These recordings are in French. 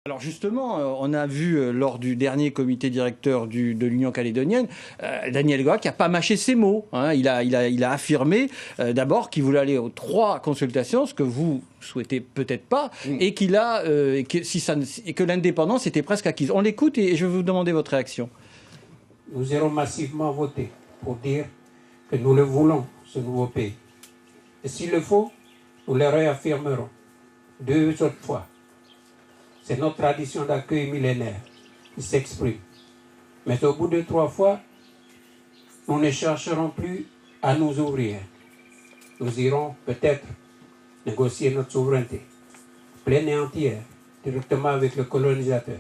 Alors justement, on a vu lors du dernier comité directeur de l'Union calédonienne, Daniel Goa qui n'a pas mâché ses mots. Hein. Il a affirmé d'abord qu'il voulait aller aux 3 consultations, ce que vous souhaitez peut-être pas, et que l'indépendance était presque acquise. On l'écoute et je vais vous demander votre réaction. Nous irons massivement voter pour dire que nous le voulons, ce nouveau pays. Et s'il le faut, nous le réaffirmerons 2 autres fois. C'est notre tradition d'accueil millénaire qui s'exprime. Mais au bout de 3 fois, nous ne chercherons plus à nous ouvrir. Nous irons peut-être négocier notre souveraineté pleine et entière directement avec le colonisateur.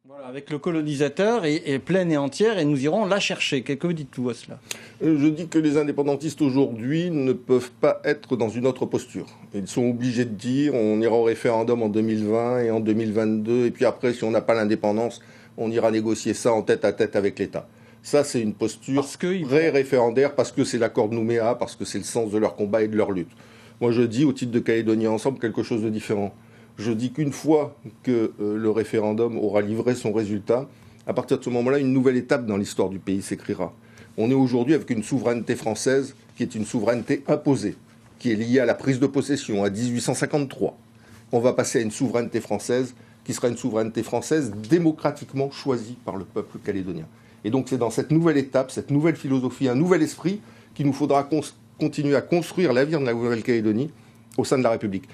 Voilà, avec le colonisateur et pleine et entière, et nous irons la chercher. Que dites-vous à cela ? Je dis que les indépendantistes aujourd'hui ne peuvent pas être dans une autre posture. Ils sont obligés de dire on ira au référendum en 2020 et en 2022, et puis après, si on n'a pas l'indépendance, on ira négocier ça en tête à tête avec l'État. Ça, c'est une posture très référendaire parce que c'est l'accord de Nouméa, parce que c'est le sens de leur combat et de leur lutte. Moi, je dis, au titre de Calédonie Ensemble, quelque chose de différent. Je dis qu'une fois que le référendum aura livré son résultat, à partir de ce moment-là, une nouvelle étape dans l'histoire du pays s'écrira. On est aujourd'hui avec une souveraineté française qui est une souveraineté imposée, qui est liée à la prise de possession, à 1853. On va passer à une souveraineté française qui sera une souveraineté française démocratiquement choisie par le peuple calédonien. Et donc c'est dans cette nouvelle étape, cette nouvelle philosophie, un nouvel esprit qu'il nous faudra continuer à construire l'avenir de la Nouvelle-Calédonie au sein de la République.